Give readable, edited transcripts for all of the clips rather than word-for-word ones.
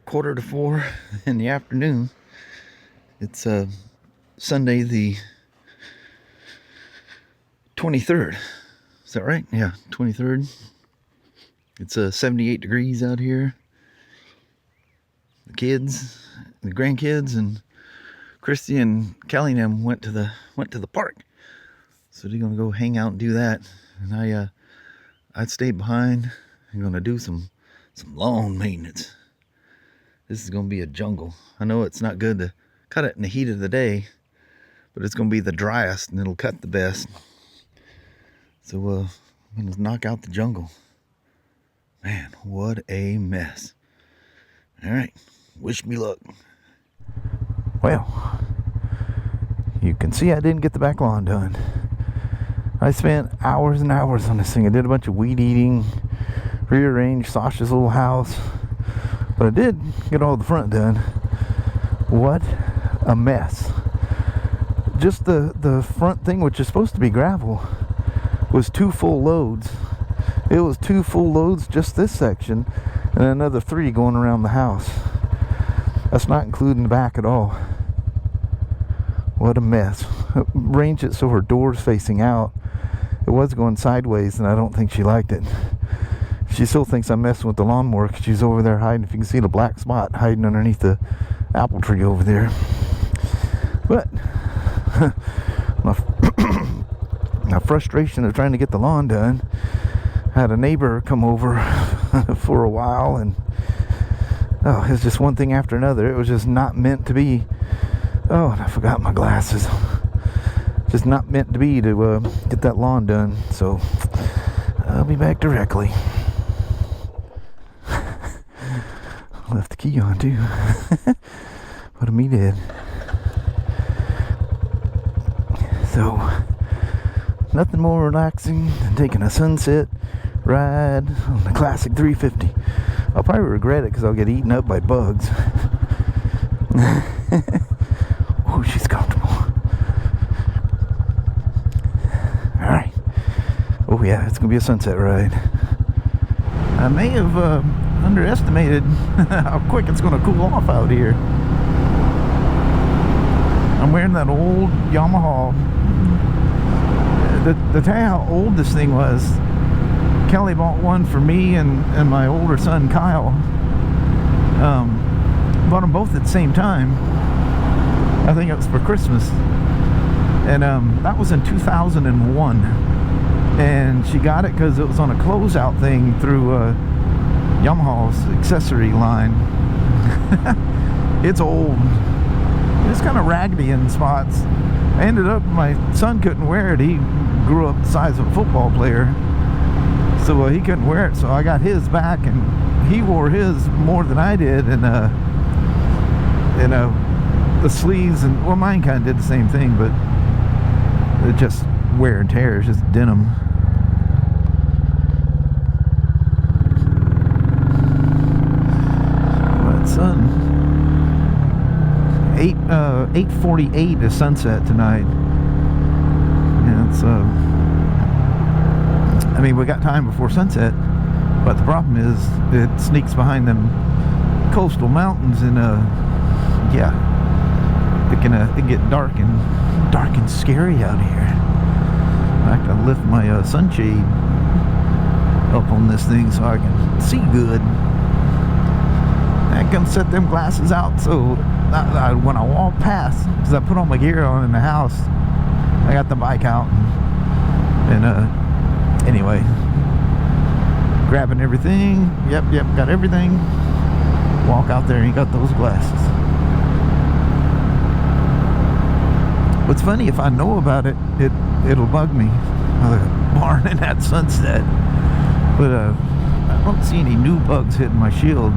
3:45 in the afternoon. It's Sunday the 23rd. Is that right? Yeah, 23rd. It's 78 degrees out here. The kids, the grandkids, and Christy and Kelly and them went to the park. So they're gonna go hang out and do that. And I stayed behind. I'm gonna do some lawn maintenance. This is gonna be a jungle. I know it's not good to cut it in the heat of the day, but it's gonna be the driest and it'll cut the best. So I'm gonna knock out the jungle. Man, what a mess. All right, wish me luck. Well, you can see I didn't get the back lawn done. I spent hours and hours on this thing. I did a bunch of weed eating, rearranged Sasha's little house, but I did get all the front done. What a mess. Just the front thing, which is supposed to be gravel, was 2 full loads. It was 2 full loads just this section, and another 3 going around the house. That's not including the back at all. What a mess. Arranged it so her door's facing out. It was going sideways, and I don't think she liked it. She still thinks I'm messing with the lawnmower because she's over there hiding. If you can see the black spot hiding underneath the apple tree over there. But my frustration of trying to get the lawn done, had a neighbor come over for a while, and it's just one thing after another. It was just not meant to be. Oh, and I forgot my glasses. Just not meant to be to get that lawn done. So I'll be back directly. Left the key on too. What a me did. So nothing more relaxing than taking a sunset ride on the classic 350. I'll probably regret it because I'll get eaten up by bugs. Oh, she's comfortable. Alright. Oh yeah, it's gonna be a sunset ride. I may have underestimated how quick it's gonna cool off out here. I'm wearing that old Yamaha. To tell you how old this thing was, Kelly bought one for me and my older son Kyle. Bought them both at the same time. I think it was for Christmas. And that was in 2001. And she got it because it was on a closeout thing through Yamaha's accessory line. It's old. It's kind of raggedy in spots. I ended up, my son couldn't wear it. He grew up the size of a football player. So he couldn't wear it. So I got his back, and he wore his more than I did. And the sleeves, and well, mine kind of did the same thing, but it just wear and tear. It's just denim. But son, 8:48 is sunset tonight. And it's I mean, we got time before sunset, but the problem is it sneaks behind them coastal mountains, and yeah, it can get dark and scary out here. I have to lift my sunshade up on this thing so I can see good. I can set them glasses out so when I walk past, because I put all my gear on in the house, I got the bike out, and anyway, grabbing everything. Yep, got everything. Walk out there and you got those glasses. What's funny, if I know about it, it'll bug me. The barn and that sunset. But I don't see any new bugs hitting my shield.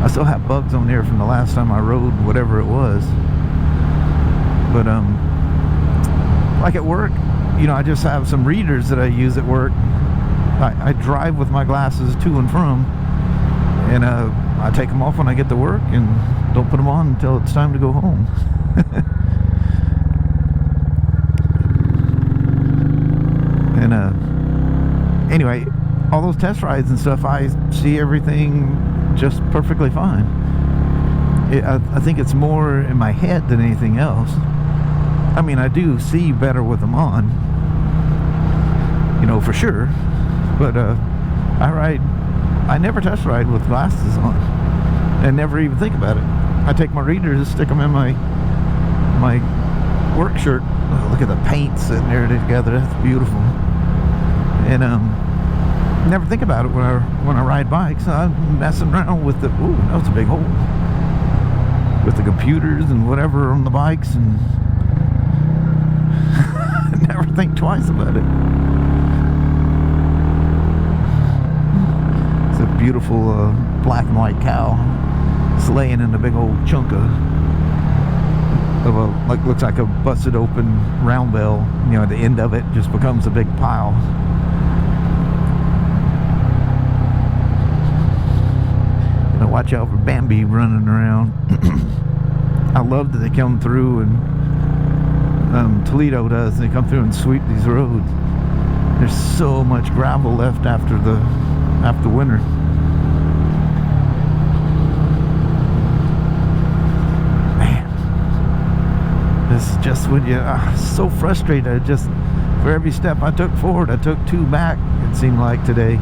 I still have bugs on there from the last time I rode whatever it was. But like at work, you know, I just have some readers that I use at work. I drive with my glasses to and from, and I take them off when I get to work and don't put them on until it's time to go home. And anyway, all those test rides and stuff, I see everything just perfectly fine. I think it's more in my head than anything else. I mean, I do see better with them on, you know, for sure. But I never test ride with glasses on, and never even think about it. I take my readers, stick them in my work shirt. Oh, look at the paint sitting there together. That's beautiful. And never think about it when I ride bikes. I'm messing around with the, ooh, that was a big hole, with the computers and whatever on the bikes, and never think twice about it. It's a beautiful black and white cow. It's laying in a big old chunk of a, like, looks like a busted open round bell. You know, the end of it just becomes a big pile. You know, watch out for Bambi running around. I love that they come through, and Toledo does. They come through and sweep these roads. There's so much gravel left after winter. This is just when you so frustrated. I just, for every step I took forward, I took 2 back, it seemed like today.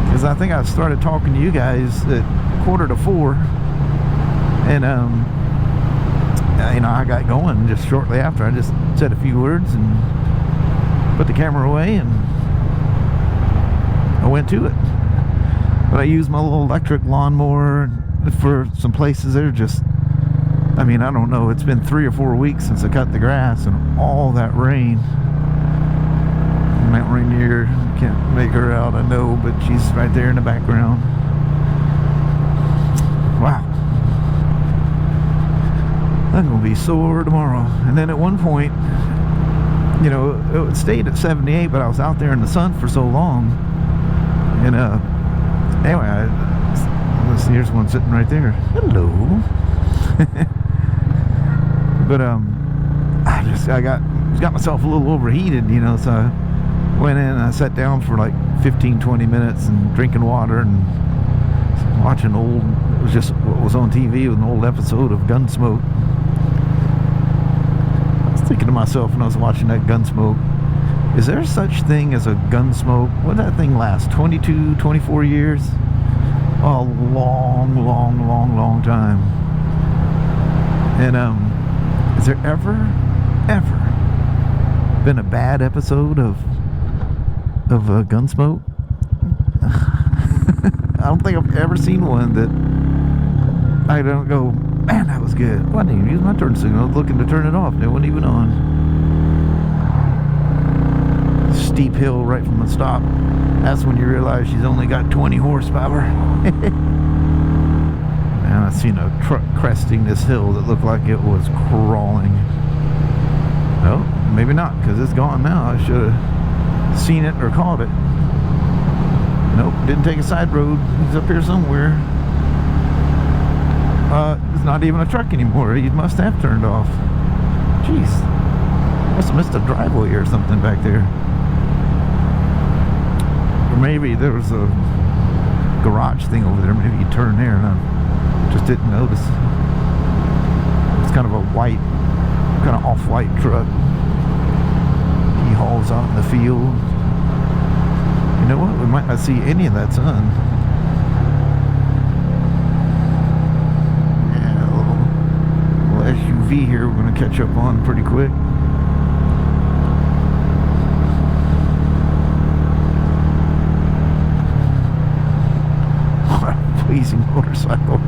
Because I think I started talking to you guys at 3:45, and you know, I got going just shortly after. I just said a few words and put the camera away, and I went to it. But I used my little electric lawnmower for some places that are just, I mean, I don't know, it's been 3 or 4 weeks since I cut the grass, and all that rain. Mount Rainier, can't make her out, I know, but she's right there in the background. Wow. I'm gonna be sore tomorrow. And then at one point, you know, it stayed at 78, but I was out there in the sun for so long. And anyway, let's see, here's one sitting right there. Hello. But I got myself a little overheated, you know, so I went in and I sat down for like 15-20 minutes and drinking water and watching it was just what was on TV, with an old episode of Gunsmoke. I was thinking to myself when I was watching that Gunsmoke, is there such thing as a Gunsmoke? What did that thing last? 22, 24 years? A long time. And has there ever been a bad episode of Gunsmoke? I don't think I've ever seen one that I don't go, man, that was good. Well, I didn't even use my turn signal. I was looking to turn it off. It wasn't even on. Steep hill right from the stop. That's when you realize she's only got 20 horsepower. And I seen a truck cresting this hill that looked like it was crawling. Oh, maybe not, because it's gone now. I should have seen it or caught it. Nope, didn't take a side road. He's up here somewhere. It's not even a truck anymore. He must have turned off. Jeez. Must have missed a driveway or something back there. Or maybe there was a garage thing over there. Maybe you turn there and I just didn't notice. It's kind of a white, kind of off-white truck. He hauls out in the field. You know what? We might not see any of that sun. Yeah, a little SUV here we're going to catch up on pretty quick. What a pleasing motorcycle.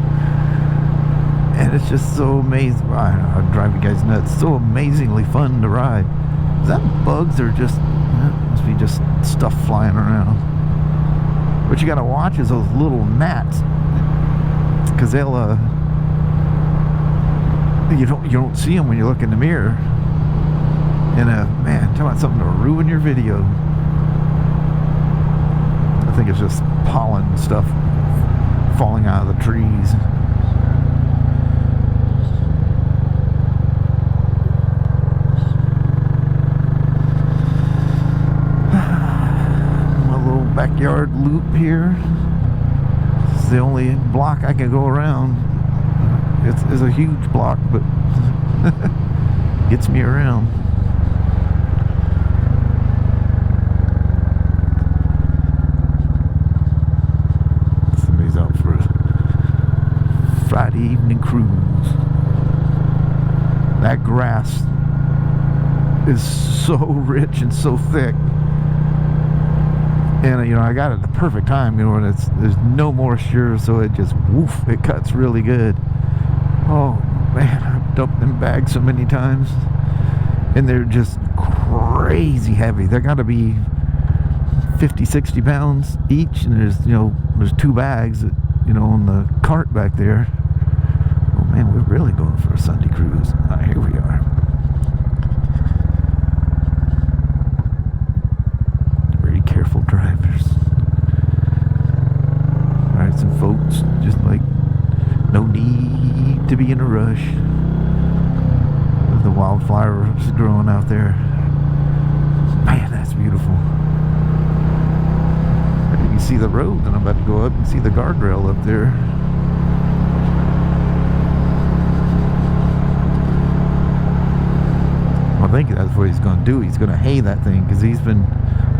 And it's just so amazing. I don't know, I drive you guys nuts. So amazingly fun to ride. Is that bugs or just, must be just stuff flying around. What you gotta watch is those little gnats, because they'll you don't see them when you look in the mirror. And man, talk about something to ruin your video. I think it's just pollen stuff falling out of the trees. Backyard loop here. It's the only block I can go around. It's a huge block, but gets me around. Somebody's out for a Friday evening cruise. That grass is so rich and so thick. And, you know, I got it at the perfect time, you know, and there's no moisture, so it just, woof, it cuts really good. Oh, man, I've dumped them bags so many times. And they're just crazy heavy. They're got to be 50, 60 pounds each. And there's, you know, there's 2 bags, that, you know, on the cart back there. Oh, man, we're really going for a Sunday cruise. Here we are. Careful drivers. Alright, some folks just like no need to be in a rush. The wildflowers growing out there. Man, that's beautiful. You can see the road, and I'm about to go up and see the guardrail up there. I think that's what he's going to do. He's going to hay that thing, because he's been,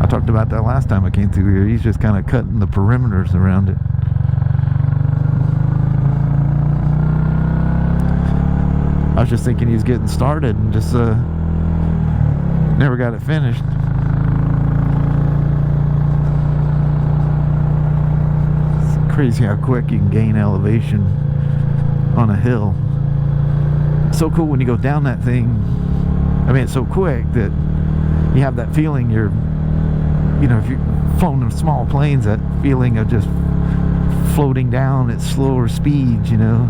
I talked about that last time I came through here. He's just kind of cutting the perimeters around it. I was just thinking he was getting started and just never got it finished. It's crazy how quick you can gain elevation on a hill. It's so cool when you go down that thing. I mean, it's so quick that you have that feeling you're, you know, if you're flown in small planes, that feeling of just floating down at slower speeds, you know,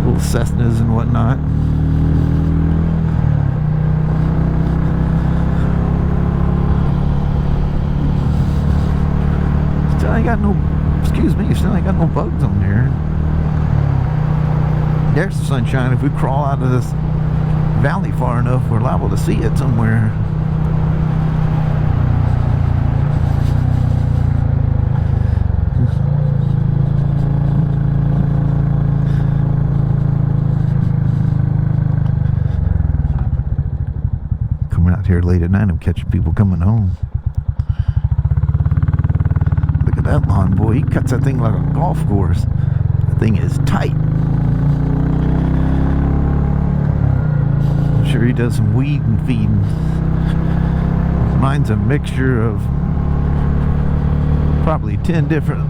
little Cessnas and whatnot. Still ain't got no, excuse me, still ain't got no bugs on there. There's the sunshine. If we crawl out of this valley far enough, we're liable to see it somewhere. Coming out here late at night, I'm catching people coming home. Look at that lawn, boy. He cuts that thing like a golf course. That thing is tight. Sure, he does some weed and feeding. Mine's a mixture of probably 10 different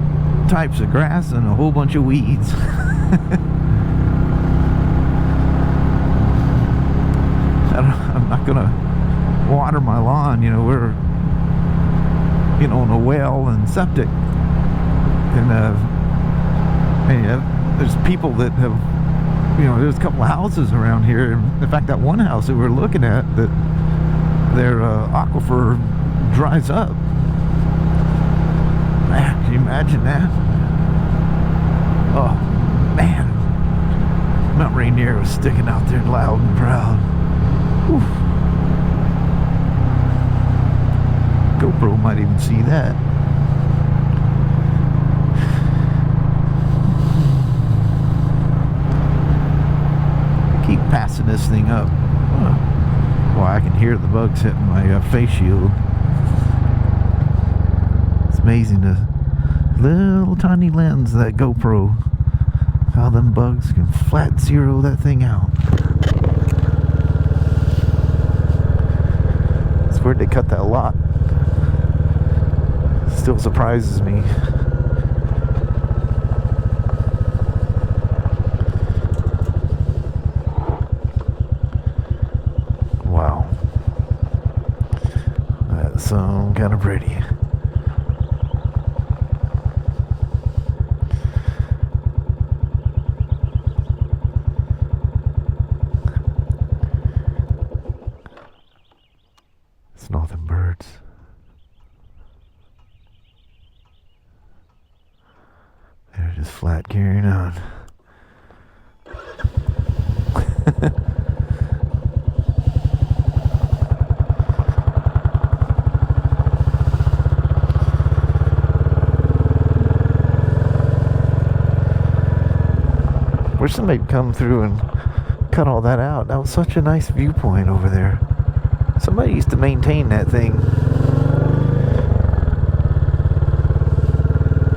types of grass and a whole bunch of weeds. I'm not gonna water my lawn, you know. We're, you know, on a well and septic, and there's people that have, you know, there's a couple of houses around here. In fact, that one house that we're looking at, that their aquifer dries up. Man, can you imagine that? Oh, man. Mount Rainier was sticking out there loud and proud. Whew. GoPro might even see that. Keep passing this thing up. Well, I can hear the bugs hitting my face shield. It's amazing, the little tiny lens of that GoPro, how them bugs can flat zero that thing out. It's weird they cut that lot. Still surprises me. So kind of pretty. It's northern birds. They're just flat carrying on. Wish somebody'd come through and cut all that out. That was such a nice viewpoint over there. Somebody used to maintain that thing.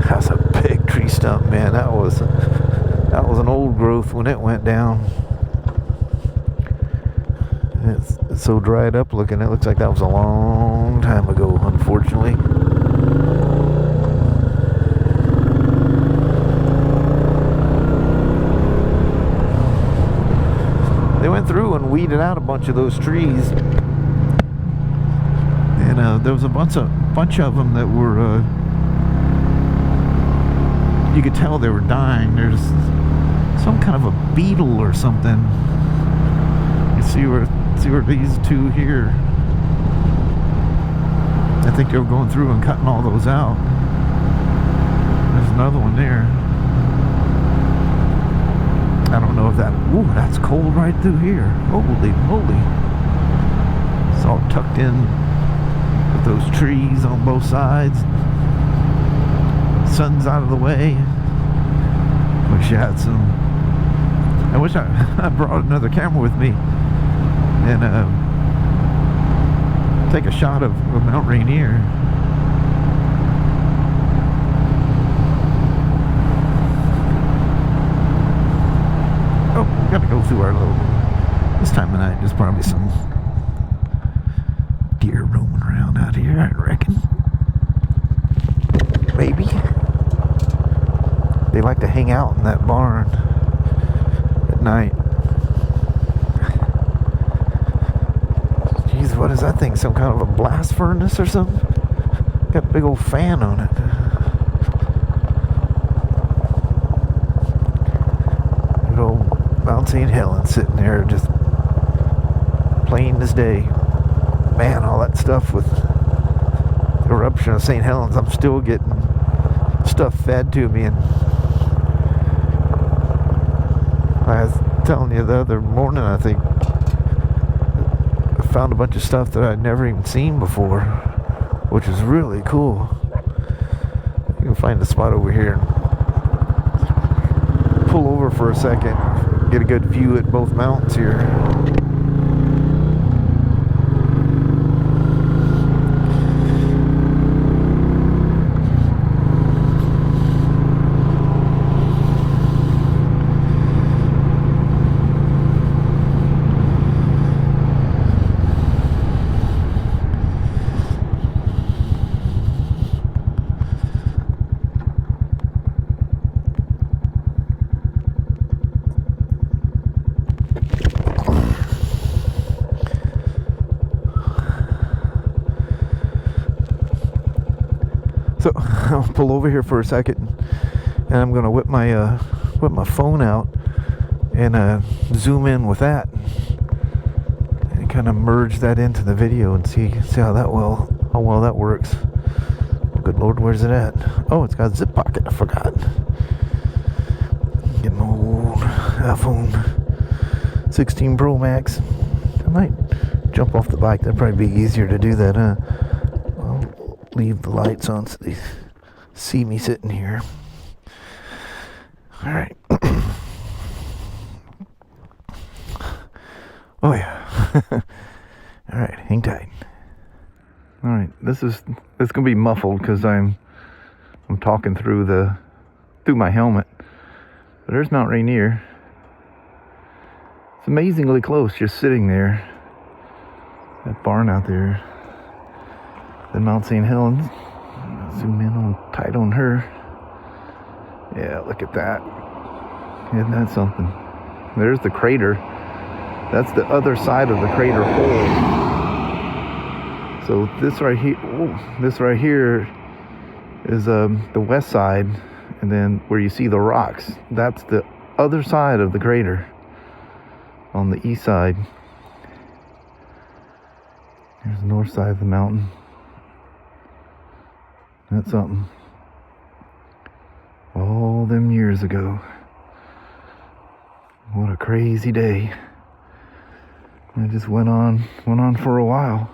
That's a big tree stump, man. That was an old growth when it went down. It's so dried up looking. It looks like that was a long time ago, unfortunately. They went through and weeded out a bunch of those trees, and there was a bunch of them that were. You could tell they were dying. There's some kind of a beetle or something. You see where these two here. I think they were going through and cutting all those out. There's another one there. I don't know if that... Ooh, that's cold right through here. Holy moly. It's all tucked in with those trees on both sides. Sun's out of the way. Wish I had some... I wish I brought another camera with me and take a shot of Mount Rainier. Oh, we gotta go through our little... This time of night, there's probably some deer roaming around out here, I reckon. Maybe. They like to hang out in that barn at night. Jeez, what is that thing? Some kind of a blast furnace or something? Got a big old fan on it. Good old Mount St. Helens sitting there just plain as day. Man, all that stuff with the eruption of St. Helens, I'm still getting stuff fed to me. And I was telling you the other morning, I think I found a bunch of stuff that I'd never even seen before, which is really cool. You can find a spot over here and pull over for a second, get a good view at both mountains here. So I'll pull over here for a second, and I'm gonna whip my phone out and zoom in with that, and kind of merge that into the video and see how well that works. Oh, good Lord, where's it at? Oh, it's got a zip pocket. I forgot. Get my old iPhone 16 Pro Max. I might jump off the bike. That'd probably be easier to do that, huh? Leave the lights on so they see me sitting here. All right. Oh yeah. All right, hang tight. All right, it's gonna be muffled because I'm talking through my helmet. But there's Mount Rainier. It's amazingly close, just sitting there. That barn out there. Then Mount St. Helens. Zoom in on tight on her. Yeah, look at that. Isn't that something? There's the crater. That's the other side of the crater hole. So this right here is the west side, and then where you see the rocks, that's the other side of the crater on the east side. Here's the north side of the mountain. That's something. All them years ago. What a crazy day. It just went on for a while.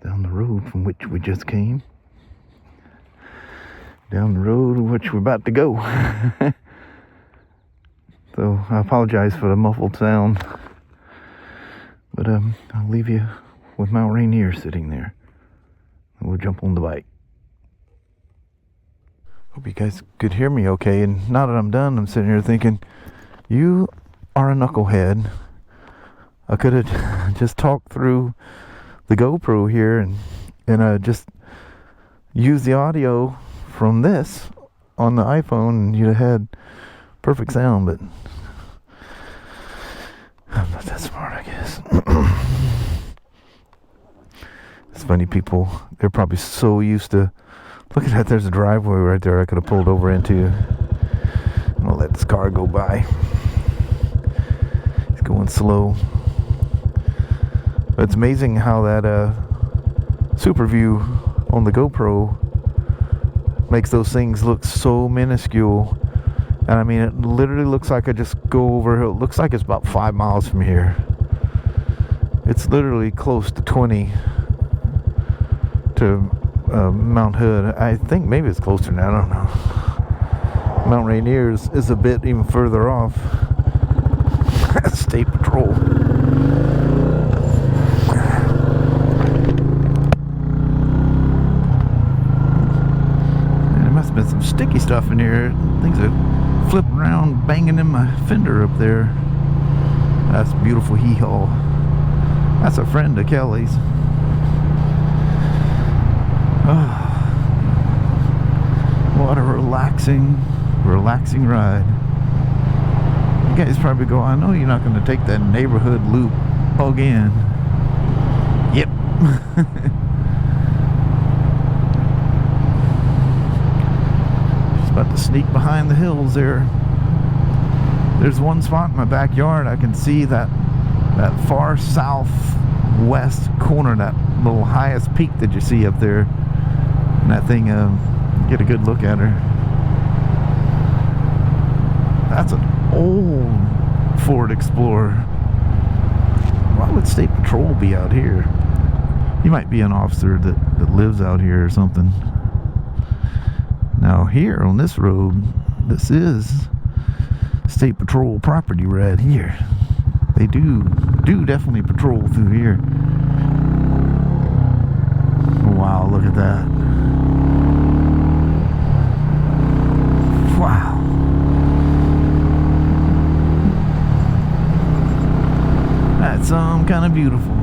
Down the road from which we just came. down the road which we're about to go. So I apologize for the muffled sound, but I'll leave you with Mount Rainier sitting there, and we'll jump on the bike. Hope you guys could hear me okay. And now that I'm done, I'm sitting here thinking, you are a knucklehead. I could have just talked through the GoPro here and just used the audio from this on the iPhone, and you'd have had perfect sound, but I'm not that smart, I guess. It's funny, people, they're probably so used to, look at that, there's a driveway right there I could have pulled over into. I'm gonna let this car go by. It's going slow. But it's amazing how that super view on the GoPro makes those things look so minuscule. And I mean, it literally looks like I just go over, it looks like it's about 5 miles from here. It's literally close to 20 to Mount Hood. I think maybe it's closer now, I don't know. Mount Rainier is a bit even further off. That's State Patrol. There must have been some sticky stuff in here. Things are flipping around, banging in my fender up there. That's a beautiful hee-haw. That's a friend of Kelly's. Oh, what a relaxing ride. You guys probably go, I know you're not going to take that neighborhood loop again. Yep. Just about to sneak behind the hills there. There's one spot in my backyard I can see that far southwest corner, that little highest peak that you see up there. And that thing, get a good look at her. That's an old Ford Explorer. Why would State Patrol be out here? He might be an officer that lives out here or something. Now here on this road, this is State Patrol property right here. They do definitely patrol through here. Wow, look at that. Wow. That's kind of beautiful.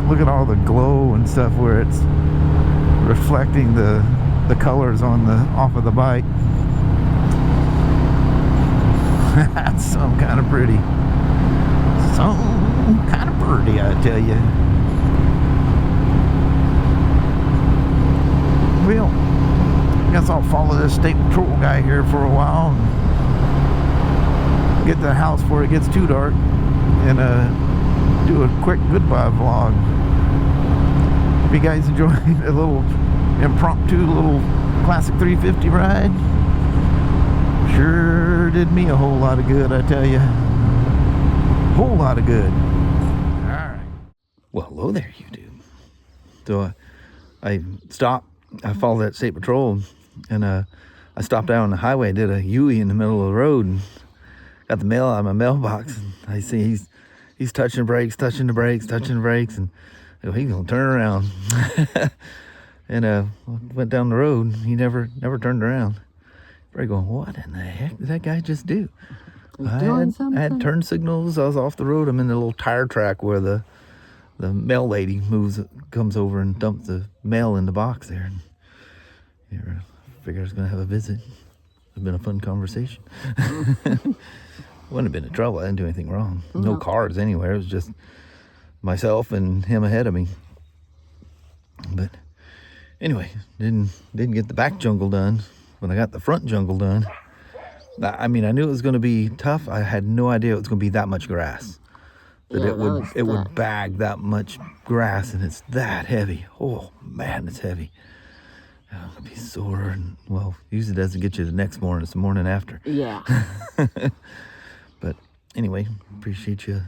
Look at all the glow and stuff where it's reflecting the colors on off of the bike. That's some kind of pretty. Some kind of pretty, I tell you. Well, I guess I'll follow this State Patrol guy here for a while and get to the house before it gets too dark and do a quick goodbye vlog. If you guys enjoyed a little impromptu little classic 350 ride, sure did me a whole lot of good, I tell you. Whole lot of good. Alright. Well, hello there, YouTube. So I stopped. I followed that State Patrol, and I stopped out on the highway, did a U-E in the middle of the road, and got the mail out of my mailbox. And I see he's touching the brakes, and he's gonna turn around. And went down the road. He never turned around. Probably going, what in the heck did that guy just do? I had turn signals. I was off the road. I'm in the little tire track where the mail lady comes over and dumps the mail in the box there. And I figured I was going to have a visit. It's been a fun conversation. Wouldn't have been in trouble. I didn't do anything wrong. No cars anywhere. It was just myself and him ahead of me. But anyway, didn't get the back jungle done. When I got the front jungle done, I mean, I knew it was going to be tough. I had no idea it was going to be that much grass. It would bag that much grass, and it's that heavy. Oh man, it's heavy. I'm gonna be sore, and well, usually it doesn't get you the next morning. It's the morning after. Yeah. But anyway, appreciate you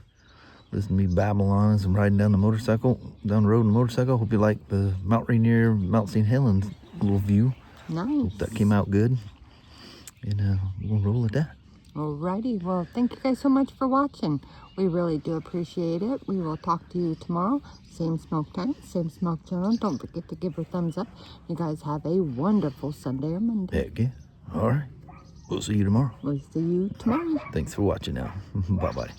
Listen to me babble on as I'm riding down the road in the motorcycle. Hope you like the Mount Rainier, Mount St. Helens little view. Nice. Hope that came out good. And we'll roll at that. Alrighty, well, thank you guys so much for watching. We really do appreciate it. We will talk to you tomorrow. Same smoke time, same smoke channel. Don't forget to give her a thumbs up. You guys have a wonderful Sunday or Monday. Heck yeah. All right. We'll see you tomorrow. We'll see you tomorrow. Thanks for watching now. Bye-bye.